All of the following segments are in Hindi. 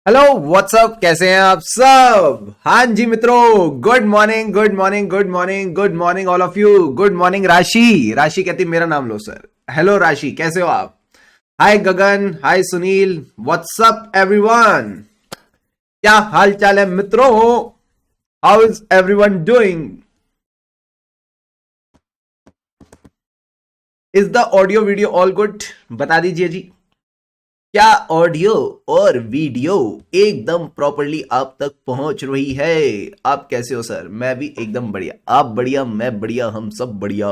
हेलो व्हाट्सअप, कैसे हैं आप सब। हाँ जी मित्रों, good morning good morning good morning good morning all of you. Good morning राशि। राशि कहती मेरा नाम लो सर। हेलो राशि, कैसे हो आप। हाय गगन, हाय सुनील, व्हाट्सअप एवरीवन। क्या हाल चाल है मित्रों, how is everyone doing. Is the audio video all good, बता दीजिए जी। क्या ऑडियो और वीडियो एकदम प्रॉपरली आप तक पहुंच रही है। आप कैसे हो सर। मैं भी एकदम बढ़िया, आप बढ़िया, मैं बढ़िया, हम सब बढ़िया।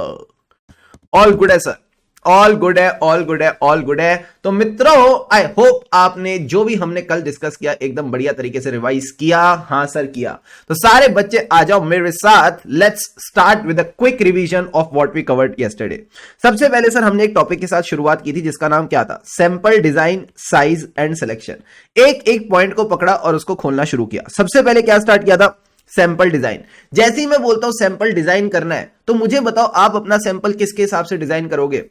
ऑल गुड है सर, ऑल गुड है, ऑल गुड है, ऑल गुड है। तो मित्रों, आई होप आपने जो भी हमने कल डिस्कस किया एकदम बढ़िया तरीके से रिवाइज किया। हाँ सर किया। तो सारे बच्चे आ जाओ मेरे साथ, let's start with a quick revision of what we covered yesterday. सबसे पहले सर हमने एक टॉपिक के साथ शुरुआत की थी जिसका नाम क्या था, sample design, size and selection. एक एक पॉइंट को पकड़ा और उसको खोलना शुरू किया। सबसे पहले क्या स्टार्ट किया था, सैंपल डिजाइन। जैसे ही मैं बोलता हूं सैंपल डिजाइन करना है तो मुझे बताओ आप अपना सैंपल किसके हिसाब से डिजाइन करोगे।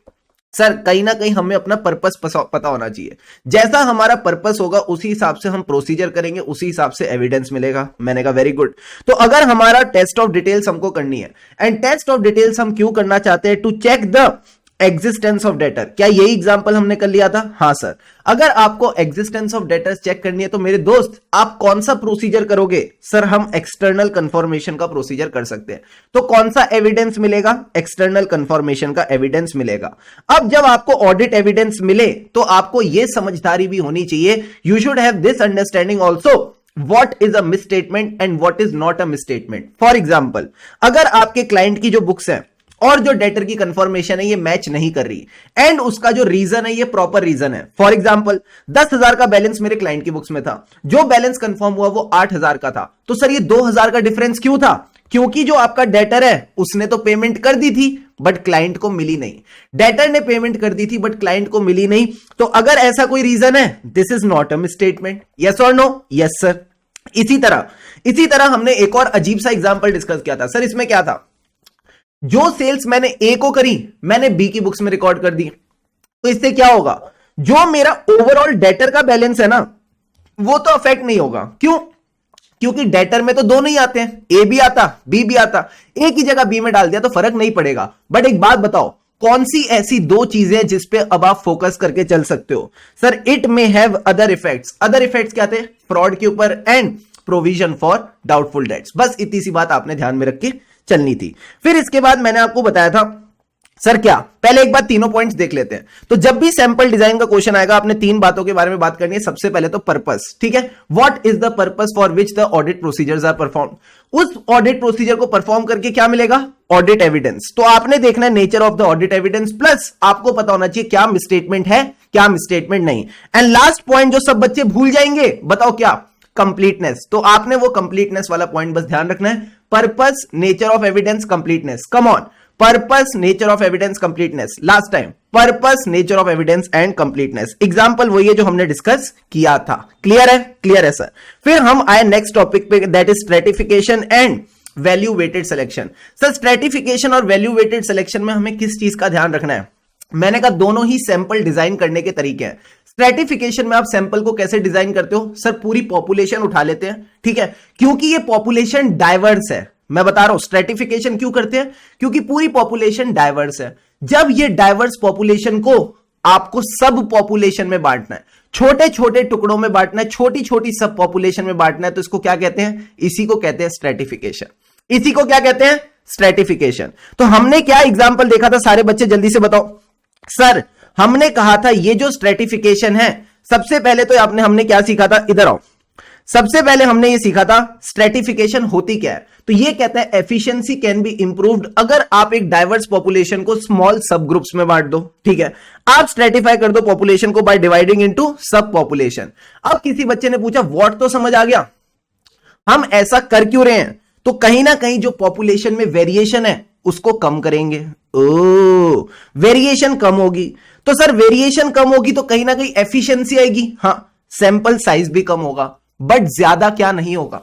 सर कहीं ना कहीं हमें अपना पर्पस पता होना चाहिए। जैसा हमारा पर्पस होगा उसी हिसाब से हम प्रोसीजर करेंगे, उसी हिसाब से एविडेंस मिलेगा। मैंने कहा वेरी गुड। तो अगर हमारा टेस्ट ऑफ डिटेल्स हमको करनी है, एंड टेस्ट ऑफ डिटेल्स हम क्यों करना चाहते हैं, to check the existence of data. क्या यही एग्जांपल हमने कर लिया था। हाँ सर। अगर आपको एग्जिस्टेंस ऑफ डेटर चेक करनी है तो मेरे दोस्त आप कौन सा प्रोसीजर करोगे। सर हम एक्सटर्नल कंफर्मेशन का प्रोसीजर कर सकते हैं। तो कौन सा एविडेंस मिलेगा, एक्सटर्नल कंफर्मेशन का एविडेंस मिलेगा। अब जब आपको ऑडिट एविडेंस मिले तो आपको यह समझदारी भी होनी चाहिए, you should have this understanding also, what is a misstatement and what is not a misstatement। For example, अगर आपके क्लाइंट की जो बुक्स है और जो डेटर की कंफर्मेशन है ये मैच नहीं कर रही, एंड उसका जो रीजन है ये प्रॉपर रीजन है। फॉर एग्जांपल 10,000 का बैलेंस मेरे क्लाइंट की बुक्स में था, जो बैलेंस कंफर्म हुआ वो 8,000 का था। तो सर ये 2,000 का डिफरेंस क्यों था, क्योंकि जो आपका डेटर है उसने तो पेमेंट कर दी थी बट क्लाइंट को मिली नहीं। डेटर ने पेमेंट कर दी थी बट क्लाइंट को मिली नहीं। तो अगर ऐसा कोई रीजन है, this is not a misstatement. Yes और नो। Yes sir. इसी तरह हमने एक और अजीब सा एग्जांपल डिस्कस किया था। सर इसमें क्या था, जो सेल्स मैंने ए को करी मैंने बी की बुक्स में रिकॉर्ड कर दी। तो इससे क्या होगा, जो मेरा ओवरऑल डेटर का बैलेंस है ना वो तो अफेक्ट नहीं होगा। क्यों, क्योंकि डेटर में तो दोनों ही आते हैं, ए भी आता बी भी आता। ए की जगह बी में डाल दिया तो फर्क नहीं पड़ेगा। बट एक बात बताओ, कौन सी ऐसी दो चीजें जिस पे अब आप फोकस करके चल सकते हो। Sir it may have other effects. Other effects क्या थे, फ्रॉड के ऊपर and provision for doubtful dates. बस इतनी सी बात आपने ध्यान में रख के चलनी थी। फिर इसके बाद मैंने आपको बताया था, सर क्या, पहले एक बार तीनों पॉइंट्स देख लेते हैं। तो जब भी सैंपल डिजाइन का क्वेश्चन आएगा आपने तीन बातों के बारे में बात करनी है। सबसे पहले तो पर्पस, ठीक है, what is the purpose for which the audit procedures are perform. उस ऑडिट प्रोसीजर को परफॉर्म करके क्या मिलेगा, ऑडिट एविडेंस। तो आपने देखना है nature of the audit evidence, plus आपको पता होना चाहिए क्या मिसस्टेटमेंट है क्या मिसस्टेटमेंट नहीं। एंड लास्ट पॉइंट जो सब बच्चे भूल जाएंगे, बताओ क्या, कंप्लीटनेस। तो आपने वो कंप्लीटनेस वाला पॉइंट बस ध्यान रखना है, purpose, nature of evidence, completeness. Come on, purpose, nature of evidence, completeness. Last time purpose, nature of evidence and completeness. Example वही है जो हमने डिस्कस किया था। क्लियर है, क्लियर है सर। फिर हम आए नेक्स्ट टॉपिक पे, that is stratification and value weighted selection. Sir stratification और वैल्यू वेटेड सिलेक्शन में हमें किस चीज का ध्यान रखना है। मैंने कहा दोनों ही सैंपल डिजाइन करने के तरीके हैं। स्ट्रेटिफिकेशन में आप सैंपल को कैसे डिजाइन करते हो, सर पूरी पॉपुलेशन उठा लेते हैं, ठीक है, क्योंकि ये पॉपुलेशन डाइवर्स है। मैं बता रहा हूं स्ट्रेटिफिकेशन क्यों करते हैं, क्योंकि पूरी पॉपुलेशन डाइवर्स है। जब ये डाइवर्स पॉपुलेशन को आपको सब पॉपुलेशन में बांटना है, छोटे छोटे टुकड़ों में बांटना है, छोटी छोटी सब पॉपुलेशन में बांटना है, तो इसको क्या कहते हैं, इसी को कहते हैं स्ट्रेटिफिकेशन। इसी को क्या कहते हैं, स्ट्रेटिफिकेशन। तो हमने क्या एग्जाम्पल देखा था, सारे बच्चे जल्दी से बताओ। सर हमने कहा था ये जो स्ट्रेटिफिकेशन है, सबसे पहले तो आपने हमने क्या सीखा था, इधर आओ। सबसे पहले हमने ये सीखा था स्ट्रेटिफिकेशन होती क्या है। तो ये कहता है एफिशिएंसी कैन बी इंप्रूव्ड अगर आप एक डाइवर्स पॉपुलेशन को स्मॉल सब ग्रुप्स में बांट दो, ठीक है। आप स्ट्रेटिफाई कर दो पॉपुलेशन को बाय डिवाइडिंग इनटू सब पॉपुलेशन। अब किसी बच्चे ने पूछा व्हाट, तो समझ आ गया हम ऐसा कर क्यों रहे हैं, तो कहीं ना कहीं जो पॉपुलेशन में वेरिएशन है उसको कम करेंगे। ओ वेरिएशन कम होगी, तो सर वेरिएशन कम होगी तो कहीं ना कहीं एफिशिएंसी आएगी। हाँ, सैंपल साइज भी कम होगा, बट ज्यादा क्या नहीं होगा,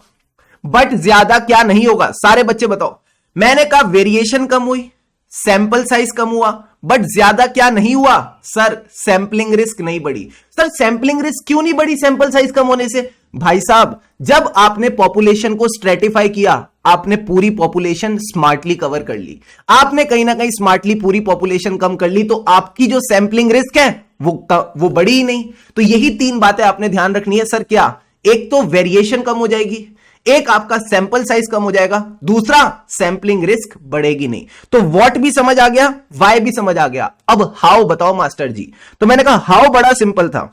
बट ज्यादा क्या नहीं होगा। सारे बच्चे बताओ, मैंने कहा वेरिएशन कम हुई, सैंपल साइज कम हुआ, बट ज्यादा क्या नहीं हुआ सर, सैंपलिंग रिस्क नहीं बढ़ी। सर सैंपलिंग रिस्क क्यों नहीं बढ़ी सैंपल साइज कम होने से? भाई साहब, जब आपने पॉपुलेशन को स्ट्रेटिफाई किया, आपने पूरी पॉपुलेशन स्मार्टली कवर कर ली, आपने कहीं ना कहीं स्मार्टली पूरी पॉपुलेशन कम कर ली, तो आपकी जो सैंपलिंग रिस्क है वो बढ़ी ही नहीं। तो यही तीन बातें आपने ध्यान रखनी है सर। क्या? एक तो वेरिएशन कम हो जाएगी, एक आपका सैंपल साइज कम हो जाएगा, दूसरा सैंपलिंग रिस्क बढ़ेगी नहीं। तो व्हाट भी समझ आ गया, वाई भी समझ आ गया। अब हाउ बताओ मास्टर जी। तो मैंने कहा हाउ बड़ा सिंपल था।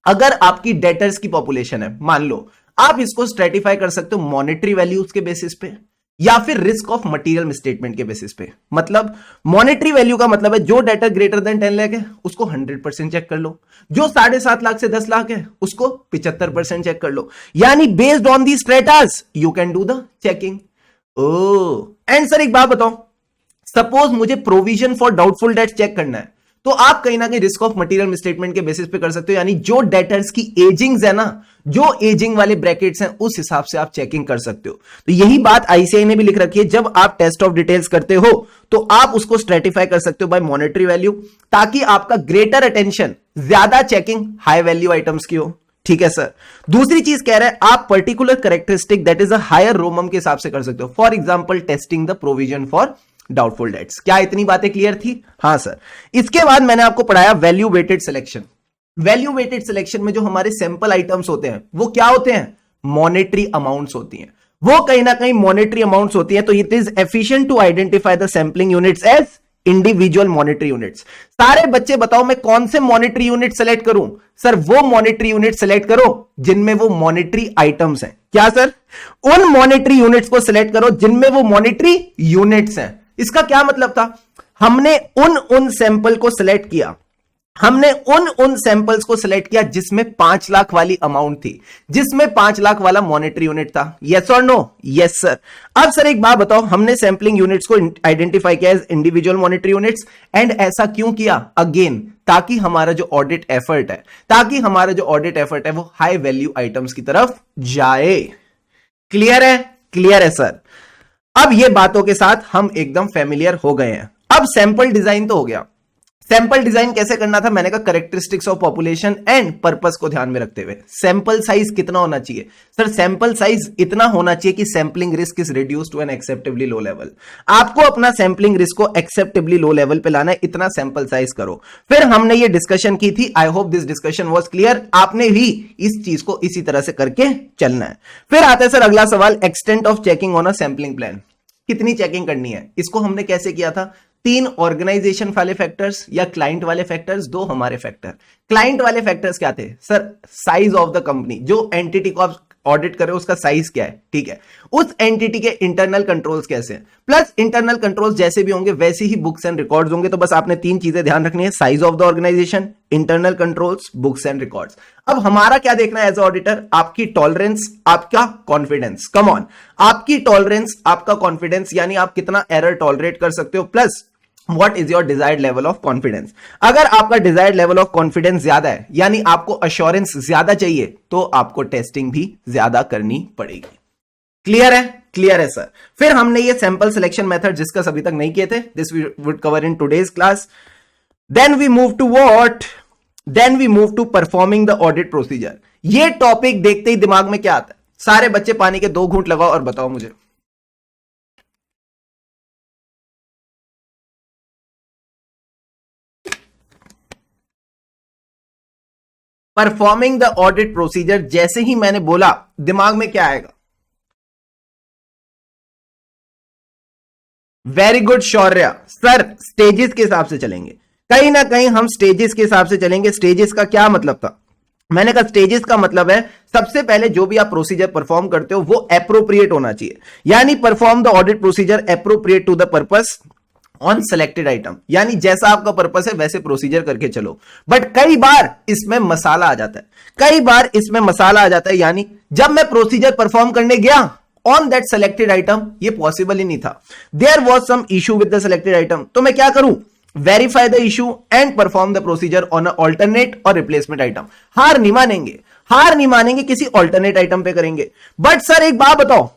अगर आपकी डेटर्स की पॉपुलेशन है, मान लो, आप इसको स्ट्रेटिफाई कर सकते हो मॉनेटरी वैल्यूज के बेसिस पे या फिर रिस्क ऑफ मटेरियल मिसस्टेटमेंट के बेसिस पे। मतलब मॉनेटरी वैल्यू का मतलब है जो डेटर ग्रेटर देन 10 लाख है उसको 100% चेक कर लो, जो 7.5 लाख से 10 लाख है उसको 75% चेक कर लो। यानी based on the stratas you can do the checking. ओ एंड सर एक बात बताओ, सपोज मुझे provision for doubtful debts check करना है, तो आप कहीं ना कहीं रिस्क ऑफ मटेरियल मिसस्टेटमेंट के बेसिस पे कर सकते हो। यानी जो डेटर्स की एजिंग्स है ना, जो एजिंग वाले ब्रैकेट्स हैं, उस हिसाब से आप चेकिंग कर सकते हो। तो यही बात आईसीआई ने भी लिख रखी है, जब आप टेस्ट ऑफ डिटेल्स करते हो तो आप उसको स्ट्रेटिफाई कर सकते हो बाय मॉनेटरी वैल्यू, ताकि आपका ग्रेटर अटेंशन, ज्यादा चेकिंग हाई वैल्यू आइटम्स की हो। ठीक है सर। दूसरी चीज कह रहा है आप particular characteristic that is a higher रोमम के हिसाब से कर सकते हो। For example testing the provision for doubtful debts. क्या इतनी बातें क्लियर थी? हां सर। इसके बाद मैंने आपको पढ़ाया value weighted selection. Value weighted selection में जो हमारे सैंपल आइटम्स होते हैं वो क्या होते हैं? मॉनेटरी अमाउंट्स होती हैं। वो कहीं ना कहीं मॉनेटरी अमाउंट्स होती है, तो it is efficient to identify the sampling units as individual monetary units. सारे बच्चे बताओ मैं कौन से मॉनेटरी यूनिट सेलेक्ट करूं? सर वो मॉनेटरी यूनिट सेलेक्ट करो जिनमें वो मॉनेटरी आइटम्स हैं। क्या सर? उन मॉनेटरी यूनिट्स को सेलेक्ट करो जिनमें वो मॉनेटरी यूनिट्स हैं। इसका क्या मतलब था? हमने उन सैंपल को सिलेक्ट किया, हमने उन सैंपल्स को सिलेक्ट किया जिसमें 5 लाख वाली अमाउंट थी, जिसमें 5 लाख वाला मॉनेटरी यूनिट था। यस और नो? Yes sir. अब सर एक बात बताओ, हमने सैंपलिंग यूनिट्स को आइडेंटिफाई किया as individual monetary units, and ऐसा क्यों किया? अगेन ताकि हमारा जो ऑडिट एफर्ट है वो हाई वैल्यू आइटम्स की तरफ जाए। क्लियर है? क्लियर है सर। अब ये बातों के साथ हम एकदम फेमिलियर हो गए हैं। अब सैंपल डिजाइन तो हो गया। सैंपल डिजाइन कैसे करना था? मैंने कहा characteristics of population and purpose को ध्यान में रखते हुए। सैंपल साइज कितना होना चाहिए? सर सैंपल साइज इतना होना चाहिए कि sampling risk is reduced to an acceptably low level. आपको अपना सैंपलिंग रिस्क को एक्सेप्टेबली लो लेवल पे लाना है, इतना सैंपल साइज करो। फिर हमने ये डिस्कशन की थी, I hope this discussion was clear. आपने भी इस चीज को इसी तरह से करके चलना है। फिर आता है सर अगला सवाल, extent of checking on a sampling plan. कितनी चेकिंग करनी है? इसको हमने कैसे किया था? 3 ऑर्गेनाइजेशन वाले फैक्टर्स या क्लाइंट वाले फैक्टर्स, 2 हमारे फैक्टर। क्लाइंट वाले फैक्टर्स क्या थे? Sir size of the company, जो एंटिटी को आप ऑडिट करे उसका साइज क्या है, ठीक है, उस एंटिटी के इंटरनल कंट्रोल्स कैसे हैं, प्लस इंटरनल कंट्रोल्स जैसे भी होंगे वैसे ही बुक्स एंड रिकॉर्ड्स होंगे। तो बस आपने 3 चीजें ध्यान रखनी है, size of the organization, internal controls, books and records. अब हमारा क्या देखना है एज ऑडिटर? आपकी टॉलरेंस, आपका कॉन्फिडेंस। कम ऑन, आपकी टॉलरेंस, आपका कॉन्फिडेंस, यानी आप कितना एरर टॉलरेट कर सकते हो, plus What is your desired level of confidence? अगर आपका डिजायर्ड लेवल ऑफ कॉन्फिडेंस ज्यादा है, यानी आपको अश्योरेंस ज्यादा चाहिए, तो आपको टेस्टिंग भी ज्यादा करनी पड़ेगी। क्लियर है? क्लियर है सर। फिर हमने ये सैंपल सिलेक्शन मेथड डिस्कस अभी तक नहीं किए थे, this we would cover in today's class. Then we move to what? Then we move to performing the audit procedure. ये टॉपिक देखते ही दिमाग में क्या आता है? सारे बच्चे पानी के 2 घूंट लगाओ और बताओ मुझे। परफॉर्मिंग द ऑडिट प्रोसीजर जैसे ही मैंने बोला, दिमाग में क्या आएगा? वेरी गुड शौर्य। सर स्टेजेस के हिसाब से चलेंगे, कहीं ना कहीं हम स्टेजेस के हिसाब से चलेंगे। स्टेजेस का क्या मतलब था? मैंने कहा स्टेजेस का मतलब है सबसे पहले जो भी आप प्रोसीजर परफॉर्म करते हो वो एप्रोप्रिएट होना चाहिए, यानी perform the audit procedure appropriate to the purpose on selected item, यानी जैसा आपका पर्पस है वैसे प्रोसीजर करके चलो। बट कई बार इसमें मसाला आ जाता है, कई बार इसमें मसाला आ जाता है, यानी जब मैं प्रोसीजर परफॉर्म करने गया ऑन दैट सेलेक्टेड आइटम, ये पॉसिबल ही नहीं था, there was some issue with the selected item, तो मैं क्या करूं? Verify the issue and perform the procedure on a alternate or replacement item. हार नहीं मानेंगे, हार नहीं मानेंगे, किसी ऑल्टरनेट आइटम पे करेंगे। बट सर एक बात बताओ,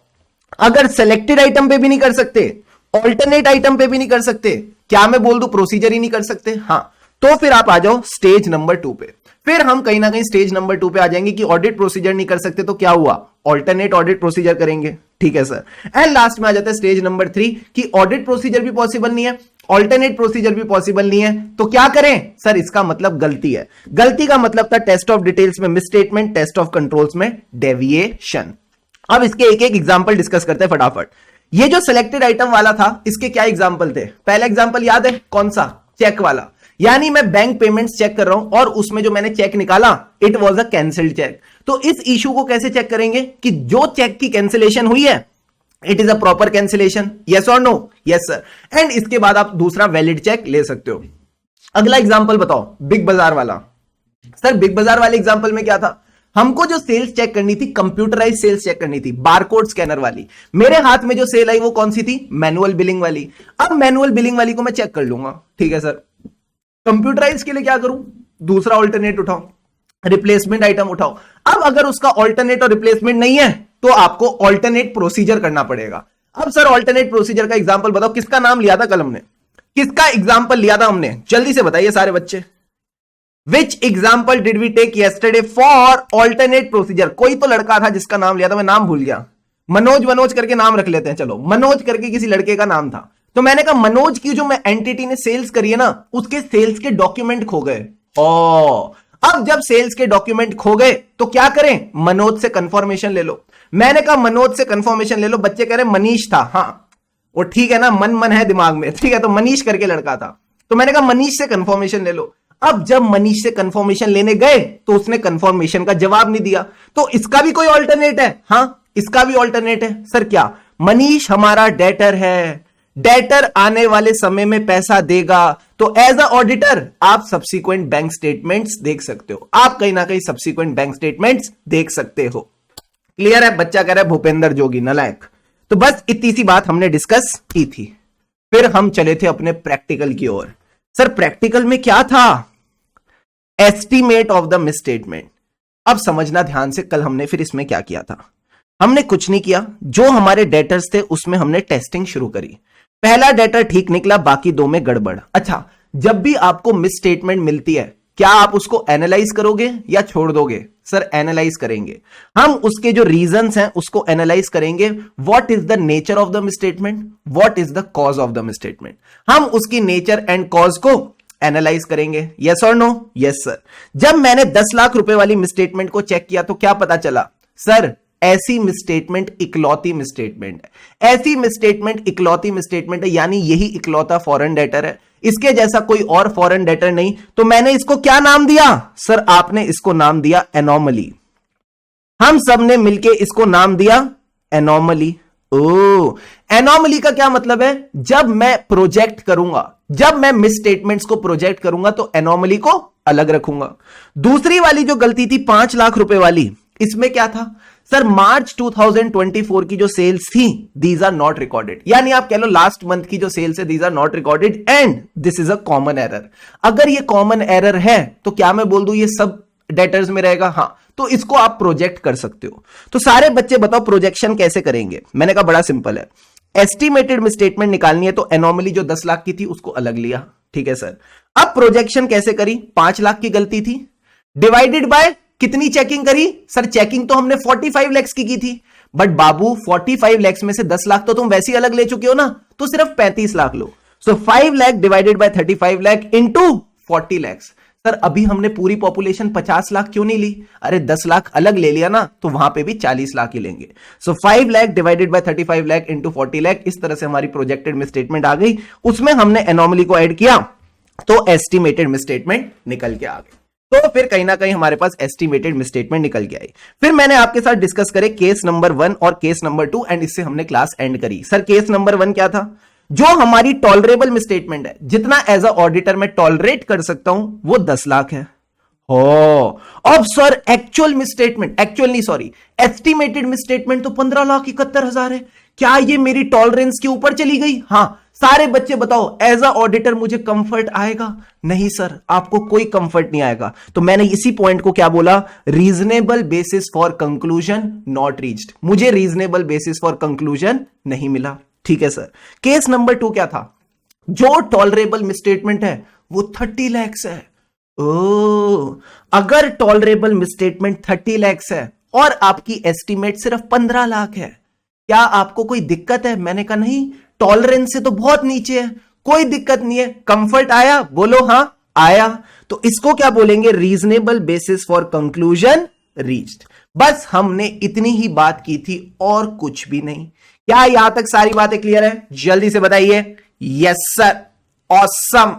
अगर सेलेक्टेड आइटम पे भी नहीं कर सकते, ऑल्टरनेट आइटम पे भी नहीं कर सकते, क्या मैं बोल दूं प्रोसीजर ही नहीं कर सकते? हाँ, तो फिर आप आ जाओ स्टेज नंबर 2 पे। फिर हम कहीं ना कहीं स्टेज नंबर 2 पे आ जाएंगे कि ऑडिट प्रोसीजर नहीं कर सकते तो क्या हुआ, ऑल्टरनेट ऑडिट प्रोसीजर करेंगे। ठीक है सर। एंड लास्ट में आ जाता है स्टेज नंबर 3 कि ऑडिट प्रोसीजर भी पॉसिबल नहीं है, ऑल्टरनेट प्रोसीजर भी पॉसिबल नहीं है, तो क्या करें सर? इसका मतलब गलती है। गलती का मतलब था टेस्ट ऑफ डिटेल्स में मिसस्टेटमेंट, टेस्ट ऑफ कंट्रोल्स में डेविएशन। अब इसके एक एक एग्जांपल डिस्कस करते हैं फटाफट। ये जो सिलेक्टेड आइटम वाला था, इसके क्या एग्जांपल थे? पहला एग्जांपल याद है कौन सा? चेक वाला। यानी मैं बैंक पेमेंट्स चेक कर रहा हूं और उसमें जो मैंने चेक निकाला it was a cancelled cheque. तो इस इशू को कैसे चेक करेंगे कि जो चेक की कैंसिलेशन हुई है it is a proper cancellation, yes और नो? Yes sir. एंड इसके बाद आप दूसरा वैलिड चेक ले सकते हो। अगला एग्जांपल बताओ, बिग बाजार वाला। सर बिग बाजार वाले एग्जांपल में क्या था? हमको जो सेल्स चेक करनी थी, कंप्यूटराइज सेल्स चेक करनी थी, बारकोड स्कैनर वाली। मेरे हाथ में जो सेल आई वो कौन सी थी? मैनुअल बिलिंग वाली। अब मैनुअल बिलिंग वाली को मैं चेक कर लूंगा, ठीक है सर। कंप्यूटराइज के लिए क्या करूं? दूसरा ऑल्टरनेट उठाओ, रिप्लेसमेंट आइटम उठाओ। अब अगर उसका ऑल्टरनेट और रिप्लेसमेंट नहीं है तो आपको ऑल्टरनेट प्रोसीजर करना पड़ेगा। अब सर ऑल्टरनेट प्रोसीजर का एग्जांपल बताओ, किसका नाम लिया था कल हमने? किसका एग्जांपल लिया था हमने? जल्दी से बताइए सारे बच्चे। Which example did we take yesterday for alternate procedure? कोई तो लड़का था जिसका नाम लिया था, मैं नाम भूल गया। मनोज करके नाम रख लेते हैं, चलो मनोज करके किसी लड़के का नाम था। तो मैंने कहा मनोज की जो मैं एंटिटी ने सेल्स करी है ना, उसके सेल्स के डॉक्यूमेंट खो गए। अब जब सेल्स के डॉक्यूमेंट खो गए तो क्या करें? मनोज से कंफर्मेशन ले लो। मैंने कहा मनोज से कंफर्मेशन ले लो। बच्चे कह रहे मनीष था। हाँ वो ठीक है ना, मन है दिमाग में, ठीक है। तो मनीष करके लड़का था, तो मैंने कहा मनीष से कंफर्मेशन ले लो। अब जब मनीष से कंफर्मेशन लेने गए तो उसने कंफर्मेशन का जवाब नहीं दिया। तो इसका भी कोई ऑल्टरनेट है? हाँ इसका भी ऑल्टरनेट है। सर क्या? मनीष हमारा डेटर है, डेटर आने वाले समय में पैसा देगा, तो एज अ ऑडिटर आप सब्सिक्वेंट बैंक स्टेटमेंट्स देख सकते हो। आप कहीं ना कहीं सब्सिक्वेंट बैंक स्टेटमेंट्स देख सकते हो। क्लियर है? बच्चा कह रहा है भूपेंद्र जोगी नलायक। तो बस इतनी सी बात हमने डिस्कस की थी। फिर हम चले थे अपने प्रैक्टिकल की ओर। सर प्रैक्टिकल में क्या था? Estimate of the misstatement. अब समझना ध्यान से, कल हमने फिर इसमें क्या किया था? हमने कुछ नहीं किया, जो हमारे डेटर्स थे उसमें हमने टेस्टिंग शुरू करी। पहला डेटर ठीक निकला, बाकी दो में गड़बड़। अच्छा, जब भी आपको मिसस्टेटमेंट मिलती है क्या आप उसको एनालाइज करोगे या छोड़ दोगे? सर एनालाइज करेंगे। हम उसके जो रीजंस हैं उसको एनालाइज करेंगे। What is the nature of the misstatement, what is the cause of the misstatement. हम उसकी नेचर एंड कॉज को एनालाइज करेंगे। यस और नो? Yes sir. जब मैंने 10 लाख रुपए वाली मिसस्टेटमेंट को चेक किया तो क्या पता चला? सर ऐसी मिसस्टेटमेंट इकलौती मिसस्टेटमेंट है। ऐसी मिसस्टेटमेंट इकलौती मिसस्टेटमेंट है, यानी यही इकलौता फॉरेन डेटर है, इसके जैसा कोई और फॉरेन डेटर नहीं। तो मैंने इसको क्या नाम दिया? सर आपने इसको नाम दिया एनोमली। हम सब ने मिलके इसको नाम दिया एनोमली। ओ, एनोमली का क्या मतलब है? जब मैं प्रोजेक्ट करूंगा, जब मैं मिसस्टेटमेंट्स को प्रोजेक्ट करूंगा तो एनोमली को अलग रखूंगा। दूसरी वाली जो गलती थी 5 लाख रुपए वाली, इसमें क्या था? सर मार्च 2024 की जो सेल्स थी दीज आर नॉट रिकॉर्डेड, यानी आप कह लो लास्ट मंथ की जो सेल्स है these are not recorded and this is a common error. अगर ये कॉमन एरर है तो क्या मैं बोल दूं ये सब डेटर्स में रहेगा? हाँ, तो इसको आप प्रोजेक्ट कर सकते हो। तो सारे बच्चे बताओ प्रोजेक्शन कैसे करेंगे? मैंने कहा बड़ा सिंपल है। एस्टिमेटेड मिसस्टेटमेंट निकालनी है तो एनोमली जो 10 लाख की थी उसको अलग लिया, ठीक है सर। अब प्रोजेक्शन कैसे करी? 5 लाख की गलती थी, डिवाइडेड बाय कितनी चेकिंग करी? सर चेकिंग तो हमने 45 लाख की थी, बट बाबू 45 लाख में से 10 लाख तो तुम वैसे ही अलग ले चुके हो ना, तो सिर्फ 35 लाख लो। सो 5 lakh divided by 35 lakh into 40 lakh. Sir अभी हमने पूरी पॉपुलेशन 50 लाख क्यों नहीं ली? अरे 10 लाख अलग ले लिया ना, तो वहां पे भी 40 लाख ही लेंगे। सो 5 lakh divided by 35 lakh into 40 lakh, इस तरह से हमारी प्रोजेक्टेड मिसस्टेटमेंट आ गई। उसमें हमने एनोमली को ऐड किया तो एस्टिमेटेड मिसस्टेटमेंट निकल के आ गई। तो फिर कहीं ना कहीं हमारे पास एस्टिमेटेड मिसस्टेटमेंट निकल के आई। फिर मैंने आपके साथ डिस्कस करे केस नंबर 1 और केस नंबर 2 एंड इससे हमने क्लास एंड करी। सर केस नंबर 1 क्या था? जो हमारी टॉलरेबल मिसस्टेटमेंट है, जितना एज अ ऑडिटर मैं टॉलरेट कर सकता हूं वो 10 लाख है। अब सर एक्चुअल मिसस्टेटमेंट, एक्चुअल नहीं सॉरी, एस्टिमेटेड मिसस्टेटमेंट तो 15,71,000 है। क्या ये मेरी टॉलरेंस के ऊपर चली गई? हाँ। सारे बच्चे बताओ एज अ ऑडिटर मुझे कंफर्ट आएगा? नहीं सर, आपको कोई कंफर्ट नहीं आएगा। तो मैंने इसी पॉइंट को क्या बोला? Reasonable basis for conclusion not reached. मुझे रीजनेबल बेसिस फॉर कंक्लूजन नहीं मिला, ठीक है सर। केस नंबर 2 क्या था? जो टॉलरेबल मिसस्टेटमेंट है वो 30 लैक्स है। ओ, अगर टॉलरेबल मिसस्टेटमेंट 30 लैक्स है और आपकी एस्टीमेट सिर्फ 15 लाख है, क्या आपको कोई दिक्कत है? मैंने कहा नहीं, टॉलरेंस से तो बहुत नीचे है, कोई दिक्कत नहीं है। कंफर्ट आया? बोलो हां आया। तो इसको क्या बोलेंगे? Reasonable basis for conclusion reached. बस हमने इतनी ही बात की थी और कुछ भी नहीं। क्या यहां तक सारी बातें क्लियर है? जल्दी से बताइए। Yes sir, awesome.